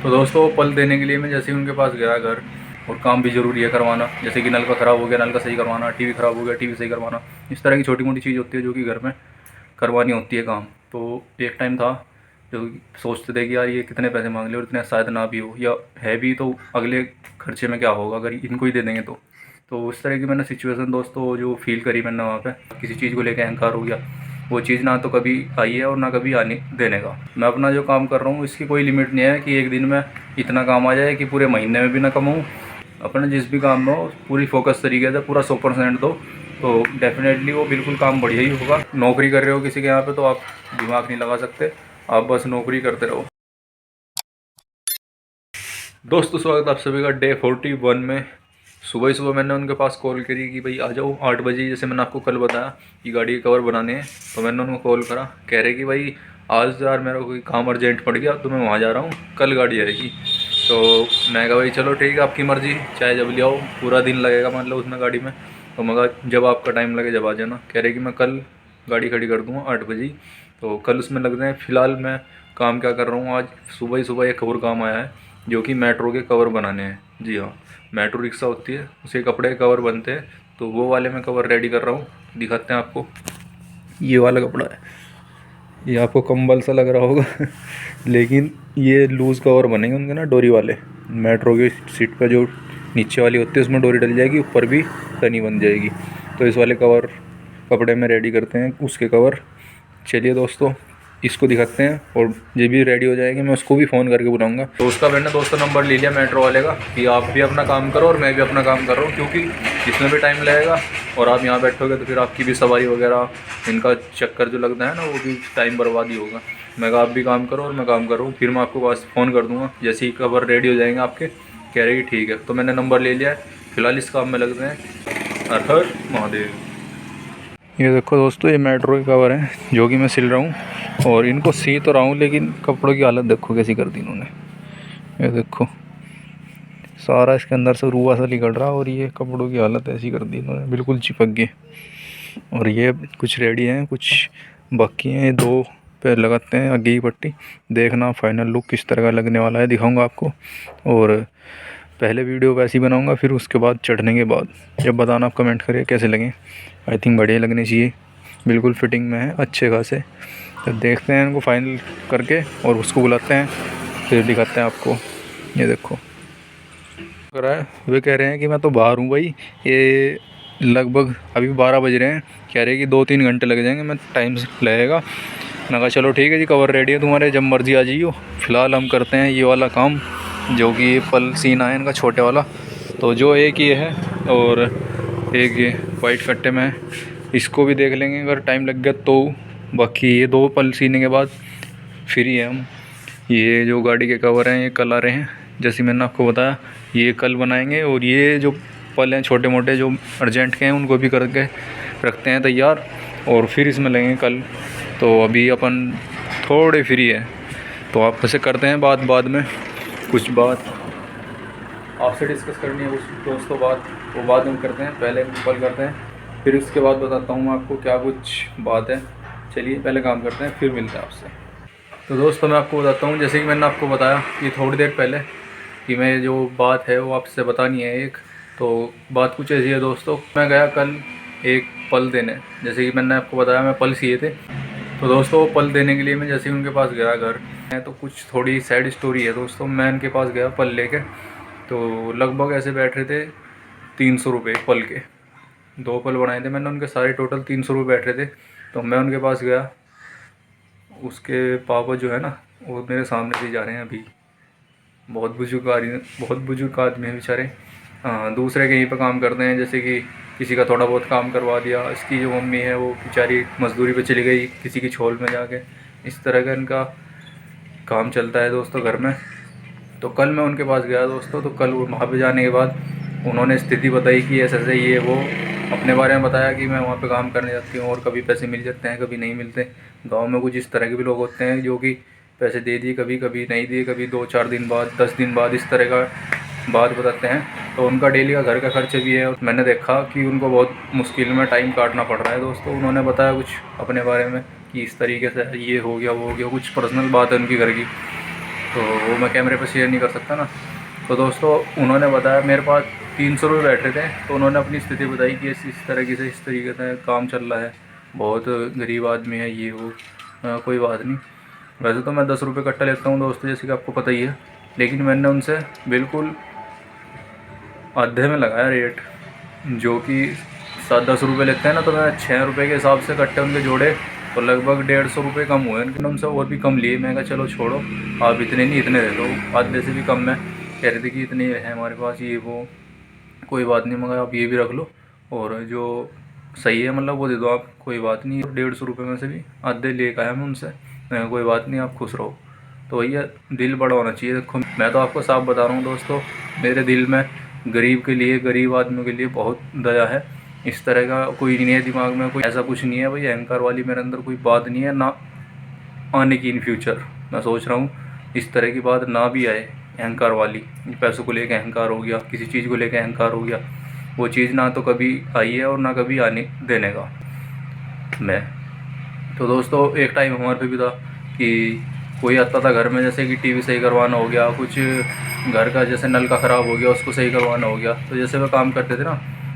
तो दोस्तों पल देने के लिए मैं जैसे ही उनके पास गया घर, और काम भी ज़रूरी है करवाना, जैसे कि नल का ख़राब हो गया नल का सही करवाना, टीवी ख़राब हो गया टीवी सही करवाना, इस तरह की छोटी मोटी चीज़ होती है जो कि घर में करवानी होती है काम। तो एक टाइम था जो सोचते थे कि यार ये कितने पैसे मांग ले और इतने शायद ना भी हो, या है भी तो अगले खर्चे में क्या होगा अगर इनको ही दे देंगे तो उस तरह की मैंने सिचुएशन दोस्तों जो फील करी मैंने वहाँ पे, किसी चीज़ को लेकर अहंकार हो गया। वो चीज़ ना तो कभी आई है और ना कभी आने देने का। मैं अपना जो काम कर रहा हूँ इसकी कोई लिमिट नहीं है कि एक दिन में इतना काम आ जाए कि पूरे महीने में भी ना कमाऊँ। अपने जिस भी काम में हो पूरी फोकस तरीके से पूरा 100% दो, तो डेफिनेटली वो बिल्कुल काम बढ़िया ही होगा। नौकरी कर रहे हो किसी के यहाँ पे तो आप दिमाग नहीं लगा सकते, आप बस नौकरी करते रहो। दोस्तों स्वागत आप सभी का डे 41 में। सुबह ही सुबह मैंने उनके पास कॉल करी कि भाई आ जाओ 8 बजे, जैसे मैंने आपको कल बताया कि गाड़ी के कवर बनाने हैं। तो मैंने उनको कॉल करा, कह रहे कि भाई आज यार मेरा कोई काम अर्जेंट पड़ गया तो मैं वहाँ जा रहा हूँ, कल गाड़ी आएगी। तो मैं कहा भाई चलो ठीक है आपकी मर्ज़ी, चाहे जब ले आओ, पूरा दिन लगेगा मान लो उसमें गाड़ी में। तो मैं कहा जब आपका टाइम लगे जब आ जाना। कह रहे कि मैं कल गाड़ी खड़ी कर दूँगा 8 बजे ही, तो कल उसमें लग जाए। फ़िलहाल मैं काम क्या कर रहा हूँ, आज सुबह ही सुबह एक और काम आया है जो कि मेट्रो के कवर बनाने हैं। जी हाँ, मेट्रो रिक्शा होती है उसके कपड़े के कवर बनते हैं, तो वो वाले मैं कवर रेडी कर रहा हूँ। दिखाते हैं आपको, ये वाला कपड़ा है, ये आपको कंबल सा लग रहा होगा लेकिन ये लूज़ कवर बनेंगे उनके ना, डोरी वाले। मेट्रो की सीट पर जो नीचे वाली होती है उसमें डोरी डल जाएगी, ऊपर भी तनी बन जाएगी। तो इस वाले कवर कपड़े में रेडी करते हैं उसके कवर। चलिए दोस्तों इसको दिखाते हैं, और ये भी रेडी हो जाएगी मैं उसको भी फ़ोन करके बुलाऊंगा। तो उसका मैंने दोस्तों नंबर ले लिया मेट्रो वाले का कि आप भी अपना काम करो और मैं भी अपना काम कर रहा हूँ, क्योंकि इसमें भी टाइम लगेगा और आप यहाँ बैठोगे तो फिर आपकी भी सवारी वगैरह इनका चक्कर जो लगता है ना वो भी टाइम बर्बाद ही होगा। मैं कहा आप भी काम करो और मैं काम कर रहा हूँ, फिर मैं आपको बस फ़ोन कर दूँगा जैसे ही कवर रेडी हो जाएंगे आपके। कह रहे कि ठीक है, तो मैंने नंबर ले लिया है। फिलहाल इस काम में लगते हैं। हर हर महादेव। ये देखो दोस्तों ये मेट्रो के कवर हैं जो कि मैं सिल रहा हूँ, और इनको सी तो रहा हूँ लेकिन कपड़ों की हालत देखो कैसी कर दी इन्होंने। ये देखो सारा इसके अंदर से रुआ सा निकल रहा, और ये कपड़ों की हालत ऐसी कर दी इन्होंने, बिल्कुल चिपक गए। और ये कुछ रेडी हैं कुछ बाकी हैं, ये 2 पे लगाते हैं आगे की पट्टी। देखना फाइनल लुक किस तरह का लगने वाला है, दिखाऊंगा आपको। और पहले वीडियो वैसे ही बनाऊंगा, फिर उसके बाद चढ़ने के बाद जब बताना आप कमेंट करिए कैसे लगे। आई थिंक बढ़िया लगने चाहिए, बिल्कुल फिटिंग में है अच्छे खासे। तो देखते हैं इनको फाइनल करके और उसको बुलाते हैं, फिर दिखाते हैं आपको। ये देखो रहा है, वे कह रहे हैं कि मैं तो बाहर हूँ भाई, ये लगभग अभी 12 बज रहे हैं। कह रहे हैं कि 2-3 घंटे लग जाएंगे, मैं टाइम से लगेगा। मैं कहा चलो ठीक है जी, कवर रेडी है तुम्हारे, जब मर्ज़ी आ जाइयो। फ़िलहाल हम करते हैं ये वाला काम जो कि पल सीना है इनका छोटे वाला। तो जो एक ये है और एक ये वाइट कट्टे में है, इसको भी देख लेंगे अगर टाइम लग गया तो। बाकी ये 2 पल सीने के बाद फ्री है हम। ये जो गाड़ी के कवर हैं ये कल आ रहे हैं, जैसे मैंने आपको बताया ये कल बनाएंगे। और ये जो पल हैं छोटे मोटे जो अर्जेंट के हैं उनको भी करके रखते हैं तैयार, और फिर इसमें लगेंगे कल। तो अभी अपन थोड़े फ्री है, तो आप ऐसे करते हैं बाद में कुछ बात आपसे डिस्कस करनी है उस दोस्तों बात, वो बाद में करते हैं। पहले कॉल करते हैं, फिर उसके बाद बताता हूँ मैं आपको क्या कुछ बात है। चलिए पहले काम करते हैं फिर मिलते हैं आपसे। तो दोस्तों मैं आपको बताता हूँ, जैसे कि मैंने आपको बताया कि थोड़ी देर पहले कि मैं जो बात है वो आपसे बतानी है एक। तो बात कुछ ऐसी है दोस्तों, मैं गया कल एक पल देने, जैसे कि मैंने आपको बताया मैं पल सिए थे। तो दोस्तों पल देने के लिए मैं जैसे ही उनके पास गया घर, तो कुछ थोड़ी सैड स्टोरी है दोस्तों। मैं उनके पास गया पल लेके, तो लगभग ऐसे बैठ रहे थे 300 रुपये पल के। 2 पल बनाए थे मैंने उनके, सारे टोटल 300 रुपये बैठ रहे थे। तो मैं उनके पास गया, उसके पापा जो है ना वो मेरे सामने से जा रहे हैं अभी। बहुत बुजुर्ग आदमी हैं बेचारे। हाँ, दूसरे कहीं पर काम करते हैं, जैसे कि किसी का थोड़ा बहुत काम करवा दिया। इसकी जो मम्मी है वो बेचारी मजदूरी पे चली गई किसी की छोल में जाके। इस तरह का इनका काम चलता है दोस्तों घर में। तो कल मैं उनके पास गया दोस्तों, तो कल वहाँ पे जाने के बाद उन्होंने स्थिति बताई कि ऐसे ऐसे ये वो, अपने बारे में बताया कि मैं वहाँ पे काम करने जाती हूँ और कभी पैसे मिल जाते हैं कभी नहीं मिलते। गांव में कुछ इस तरह के भी लोग होते हैं जो कि पैसे दे दिए कभी कभी नहीं दिए, कभी 2-4 दिन बाद 10 दिन बाद, इस तरह का बात बताते हैं। तो उनका डेली का घर का खर्चे भी है, और मैंने देखा कि उनको बहुत मुश्किल में टाइम काटना पड़ रहा है दोस्तों। उन्होंने बताया कुछ अपने बारे में कि इस तरीके से ये हो गया वो हो गया, कुछ पर्सनल बात है उनकी घर की। तो वो मैं कैमरे पर शेयर नहीं कर सकता ना। तो दोस्तों उन्होंने बताया, मेरे पास 300 रुपये बैठ रहे थे, तो उन्होंने अपनी स्थिति बताई कि इस तरीके से काम चल रहा है, बहुत गरीब आदमी है ये वो। कोई बात नहीं, वैसे तो मैं 10 रुपये कट्टा लेता हूँ दोस्तों, जैसे कि आपको पता ही है, लेकिन मैंने उनसे बिल्कुल आधे में लगाया रेट। जो कि 7-10 रुपये लेते हैं ना, तो मैं 6 रुपये के हिसाब से कट्टे उनके जोड़े, तो लगभग 150 रुपये कम हुए उनके। उनसे और भी कम लिए, मैं कहा चलो छोड़ो, आप इतने नहीं इतने दे दो, आधे से भी कम में कह रहे थे कि इतने हैं हमारे पास ये वो। कोई बात नहीं, मगर आप ये भी रख लो, और जो सही है मतलब वो दे दो आप, कोई बात नहीं। 150 रुपये में से भी आधे ले आया मैं उनसे, मैं कहा कोई बात नहीं, आप खुश रहो। तो भैया दिल बड़ा होना चाहिए। देखो मैं तो आपको साफ बता रहा हूँ दोस्तों, मेरे दिल में गरीब के लिए, गरीब आदमियों के लिए बहुत दया है। इस तरह का कोई नहीं है दिमाग में, कोई ऐसा कुछ नहीं है भाई, अहंकार वाली मेरे अंदर कोई बात नहीं है, ना आने की इन फ्यूचर। मैं सोच रहा हूँ इस तरह की बात ना भी आए, अहंकार वाली, पैसों को लेकर अहंकार हो गया, किसी चीज़ को लेकर अहंकार हो गया, वो चीज़ ना तो कभी आई है और ना कभी आने देने का मैं। तो दोस्तों एक टाइम हमारे पे भी था कि कोई आता था घर में, जैसे कि टीवी सही करवाना हो गया, कुछ घर का जैसे नल का ख़राब हो गया उसको सही करवाना हो गया, तो जैसे वो काम करते थे ना,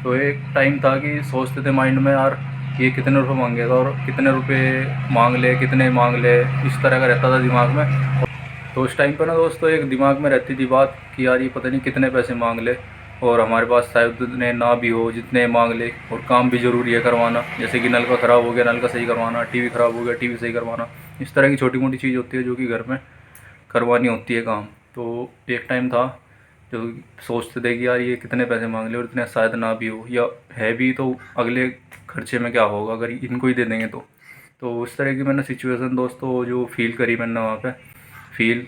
तो एक टाइम था कि सोचते थे माइंड में, यार ये कितने रुपए मांगेगा और कितने रुपए मांग ले, कितने मांग ले, इस तरह का रहता था दिमाग में। तो उस टाइम पर ना दोस्तों एक दिमाग में रहती थी बात कि यार ये पता नहीं कितने पैसे मांग ले, और हमारे पास शायद उतने ना भी हो जितने मांग ले, और काम भी ज़रूरी है करवाना, जैसे कि नल का ख़राब हो गया नल का सही करवाना, टीवी ख़राब हो गया टीवी सही करवाना, इस तरह की छोटी मोटी चीज़ होती है जो कि घर में करवानी होती है काम। तो एक टाइम था जो सोचते थे कि यार ये कितने पैसे मांग ले और इतने शायद ना भी हो, या है भी तो अगले खर्चे में क्या होगा अगर इनको ही दे देंगे तो उस तरह की मैंने सिचुएशन दोस्तों जो फील करी मैंने वहाँ पे फील,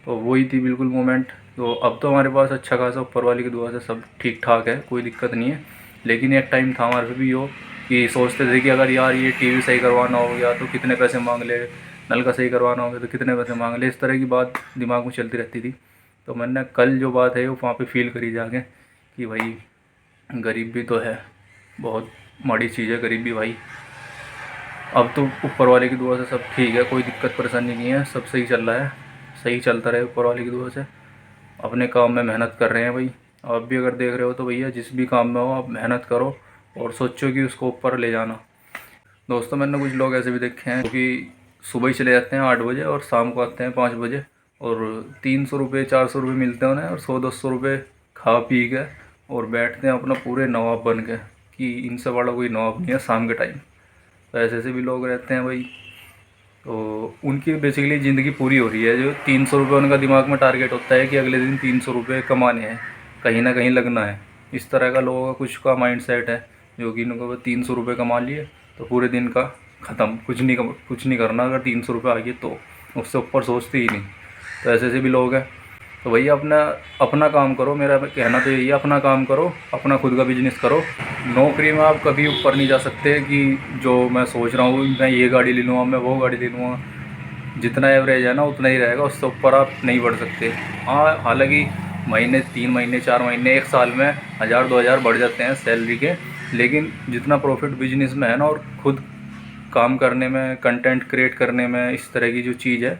तो वही थी बिल्कुल मोमेंट। तो अब तो हमारे पास अच्छा खासा ऊपर वाले की दुआ से सब ठीक ठाक है, कोई दिक्कत नहीं है। लेकिन एक टाइम था हमारे पे भी हो कि सोचते थे कि अगर यार ये टीवी सही करवाना हो गया तो कितने पैसे मांग ले, नल का सही करवाना हो गया तो कितने पैसे मांग ले, इस तरह की बात दिमाग में चलती रहती थी। तो मैंने कल जो बात है वो वहाँ पे फील करी जाके कि भाई गरीब भी तो है, बहुत माड़ी चीज़ है गरीबी भाई। अब तो ऊपर वाले की दुआ से सब ठीक है, कोई दिक्कत परेशानी नहीं है, सब सही चल रहा है, सही चलता रहे ऊपर वाले की दुआ से। अपने काम में मेहनत कर रहे हैं भाई, आप भी अगर देख रहे हो तो भैया जिस भी काम में हो आप मेहनत करो और सोचो कि उसको ऊपर ले जाना। दोस्तों मैंने कुछ लोग ऐसे भी देखे हैं कि सुबह ही चले जाते हैं 8 बजे और शाम को आते हैं 5 बजे, और 300 रुपये 400 रुपये मिलते हैं उन्हें, और 100-200 रुपये खा पी के और बैठते हैं अपना पूरे नवाब बन के, कि इनसे बड़ा कोई नवाब नहीं है शाम के टाइम। तो ऐसे ऐसे भी लोग रहते हैं भाई। तो उनकी बेसिकली ज़िंदगी पूरी हो रही है, जो 300 रुपये उनका दिमाग में टारगेट होता है कि अगले दिन 300 रुपये कमाने हैं, कहीं ना कहीं लगना है। इस तरह का लोगों का कुछ का माइंड सेट है, जो कि इनको 300 रुपये कमा लिए तो पूरे दिन का ख़त्म, कुछ नहीं करना, अगर 300 रुपये आ गए तो उससे ऊपर सोचते ही नहीं। तो ऐसे ऐसे भी लोग हैं। तो भैया अपना अपना काम करो, मेरा कहना तो यही है, अपना काम करो, अपना खुद का बिजनेस करो। नौकरी में आप कभी ऊपर नहीं जा सकते कि जो मैं सोच रहा हूँ मैं ये गाड़ी ले लूँगा, मैं वो गाड़ी ले लूँगा, जितना एवरेज है ना उतना ही रहेगा, उससे ऊपर आप नहीं बढ़ सकते। हाँ हालांकि महीने 3 महीने 4 महीने 1 साल में 1000-2000 बढ़ जाते हैं सैलरी के, लेकिन जितना प्रॉफिट बिजनेस में है ना, और खुद काम करने में, कंटेंट क्रिएट करने में, इस तरह की जो चीज़ है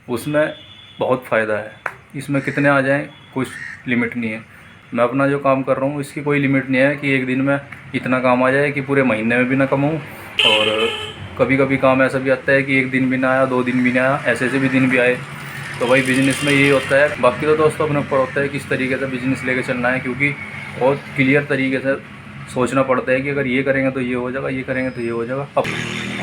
उसमें बहुत फ़ायदा है। इसमें कितने आ जाएं कुछ लिमिट नहीं है। मैं अपना जो काम कर रहा हूँ इसकी कोई लिमिट नहीं है कि एक दिन में इतना काम आ जाए कि पूरे महीने में भी ना कमाऊँ, और कभी कभी काम ऐसा भी आता है कि एक दिन भी ना आया, 2 दिन भी ना आया, ऐसे ऐसे भी दिन भी आए। तो भाई बिज़नेस में यही होता है। बाकी तो दोस्तों अपने ऊपर होता है किस तरीके से बिज़नेस लेके चलना है, क्योंकि बहुत क्लियर तरीके से सोचना पड़ता है कि अगर ये करेंगे तो ये हो जाएगा, ये करेंगे तो ये हो जाएगा। अब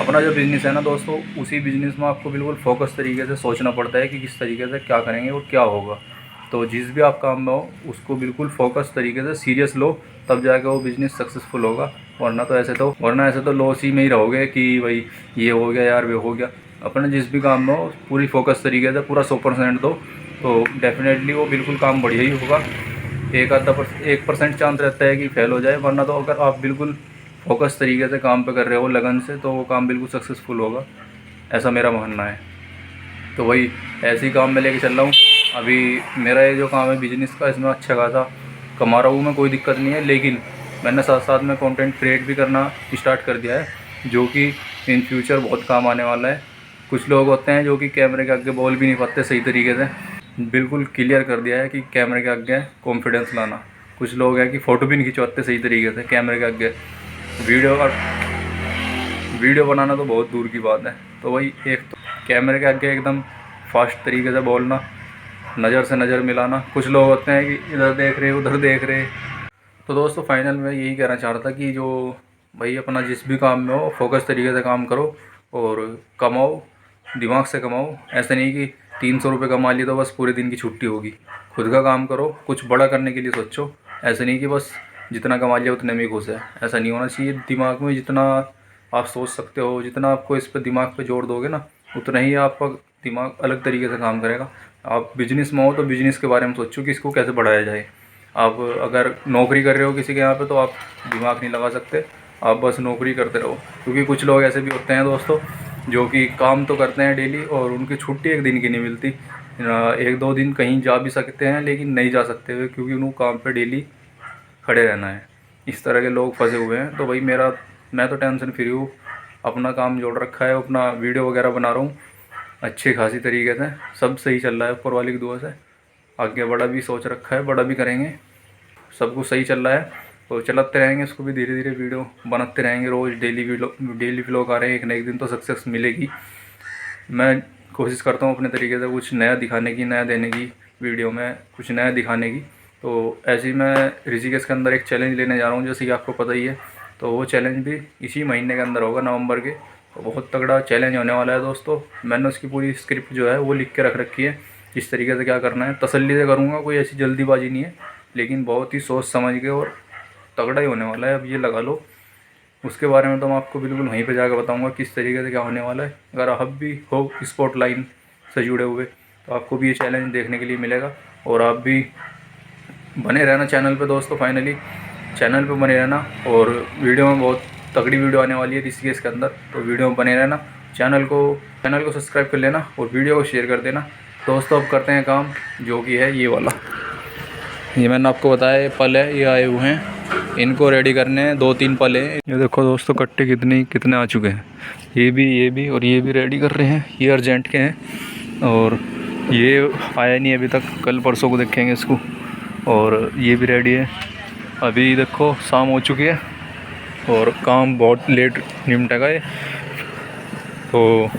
अपना जो बिज़नेस है ना दोस्तों, उसी बिज़नेस में आपको बिल्कुल फोकस तरीके से सोचना पड़ता है कि किस तरीके से क्या करेंगे और क्या होगा। तो जिस भी आप काम में हो उसको बिल्कुल फोकस तरीके से सीरियस लो, तब जाके वो बिज़नेस सक्सेसफुल होगा। वरना ऐसे तो लॉस ही में ही रहोगे कि भाई ये हो गया यार वो हो गया। अपने जिस भी काम में हो पूरी फोकस तरीके से पूरा 100% दो, तो डेफिनेटली वो बिल्कुल काम बढ़िया ही होगा। 1% चांस रहता है कि फेल हो जाए, वरना तो अगर आप बिल्कुल फोकस तरीके से काम पे कर रहे हो लगन से, तो वो काम बिल्कुल सक्सेसफुल होगा, ऐसा मेरा मानना है। तो वही ऐसे ही काम में लेके चल रहा हूँ। अभी मेरा ये जो काम है बिजनेस का, इसमें अच्छा खासा कमा रहा हूँ मैं, कोई दिक्कत नहीं है। लेकिन मैंने साथ साथ में कंटेंट क्रिएट भी करना स्टार्ट कर दिया है, जो कि इन फ्यूचर बहुत काम आने वाला है। कुछ लोग होते हैं जो कि कैमरे के आगे बोल भी नहीं पाते सही तरीके से, बिल्कुल क्लियर कर दिया है कि कैमरे के आगे कॉन्फिडेंस लाना। कुछ लोग हैं कि फ़ोटो भी नहीं खिंचवाते सही तरीके से कैमरे के आगे, वीडियो बनाना तो बहुत दूर की बात है। तो वही एक तो कैमरे के आगे एकदम फास्ट तरीके से बोलना, नज़र से नज़र मिलाना। कुछ लोग होते हैं कि इधर देख रहे उधर देख रहे। तो दोस्तों फाइनल में यही कहना चाह रहा था कि जो भाई अपना जिस भी काम में हो फोकस तरीके से काम करो और कमाओ, दिमाग से कमाओ। ऐसा नहीं कि 300 रुपये कमा लिए तो बस पूरे दिन की छुट्टी होगी। खुद का काम करो, कुछ बड़ा करने के लिए सोचो। ऐसा नहीं कि बस जितना कमा लिया उतने में ही खुश है, ऐसा नहीं होना चाहिए। दिमाग में जितना आप सोच सकते हो, जितना आपको इस पर दिमाग पे जोर दोगे ना, उतना ही आपका दिमाग अलग तरीके से काम करेगा। आप बिजनेस में हो तो बिजनेस के बारे में सोचो कि इसको कैसे बढ़ाया जाए। आप अगर नौकरी कर रहे हो किसी के यहाँ पे तो आप दिमाग नहीं लगा सकते, आप बस नौकरी करते रहो। क्योंकि कुछ लोग ऐसे भी होते हैं दोस्तों जो कि काम तो करते हैं डेली और उनकी छुट्टी एक दिन की नहीं मिलती। 1-2 दिन कहीं जा भी सकते हैं लेकिन नहीं जा सकते हुए, क्योंकि उनको काम पे डेली खड़े रहना है। इस तरह के लोग फंसे हुए हैं। तो भाई मैं तो टेंशन फ्री हूँ, अपना काम जोड़ रखा है, अपना वीडियो वगैरह बना रहा हूँ अच्छी खासी तरीके से, सब सही चल रहा है ऊपर वाले की दुआ से। आगे बड़ा भी सोच रखा है, बड़ा भी करेंगे, सब कुछ सही चल रहा है। तो चलाते रहेंगे इसको भी, धीरे धीरे वीडियो बनाते रहेंगे। रोज़ डेली व्लॉग आ रहे हैं, एक न एक दिन तो सक्सेस मिलेगी। मैं कोशिश करता हूँ अपने तरीके से कुछ नया दिखाने की, नया देने की, वीडियो में कुछ नया दिखाने की। तो ऐसे ही मैं ऋषिकेश के अंदर एक चैलेंज लेने जा रहा हूँ, जैसे कि आपको पता ही है। तो वो चैलेंज भी इसी महीने के अंदर होगा, नवंबर के। तो बहुत तगड़ा चैलेंज होने वाला है दोस्तों। मैंने उसकी पूरी स्क्रिप्ट जो है वो लिख के रख रखी है, इस तरीके से क्या करना है। तसल्ली से करूँगा, कोई ऐसी जल्दीबाजी नहीं है, लेकिन बहुत ही सोच समझ के और तगड़ा ही होने वाला है। अब ये लगा लो, उसके बारे में तो मैं आपको बिल्कुल वहीं पे जाकर बताऊंगा किस तरीके से क्या होने वाला है। अगर आप भी हो स्पोर्ट लाइन से जुड़े हुए तो आपको भी ये चैलेंज देखने के लिए मिलेगा। और आप भी बने रहना चैनल पे दोस्तों, फाइनली चैनल पे बने रहना। और वीडियो में बहुत तगड़ी वीडियो आने वाली है ऋषिकेश के अंदर, तो वीडियो में बने रहना। चैनल को सब्सक्राइब कर लेना और वीडियो को शेयर कर देना। दोस्तों अब करते हैं काम, जो कि है ये वाला। ये मैंने आपको बताया ये पल है, ये आए हुए हैं, इनको रेडी करने हैं। 2-3 पल हैं। ये देखो दोस्तों कट्टे कितने आ चुके हैं। ये भी और ये भी रेडी कर रहे हैं। ये अर्जेंट के हैं और ये आया नहीं अभी तक, कल परसों को देखेंगे इसको। और ये भी रेडी है। अभी देखो शाम हो चुकी है और काम बहुत लेट निपटेगा ये। तो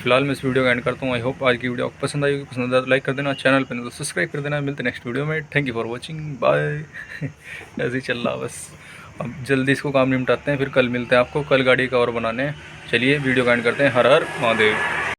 फिलहाल मैं इस वीडियो का एंड करता हूँ। आई होप आज की वीडियो आपको पसंद आई होगी। पसंद आया तो लाइक कर देना, चैनल पर नहीं तो सब्सक्राइब कर देना। मिलते नेक्स्ट वीडियो में। Thank you for watching, bye. ऐसे ही चल रहा बस, अब जल्दी इसको काम निपटाते हैं, फिर कल मिलते हैं आपको। कल गाड़ी कवर बनाने हैं। चलिए वीडियो का एंड करते हैं। हर हर महादेव।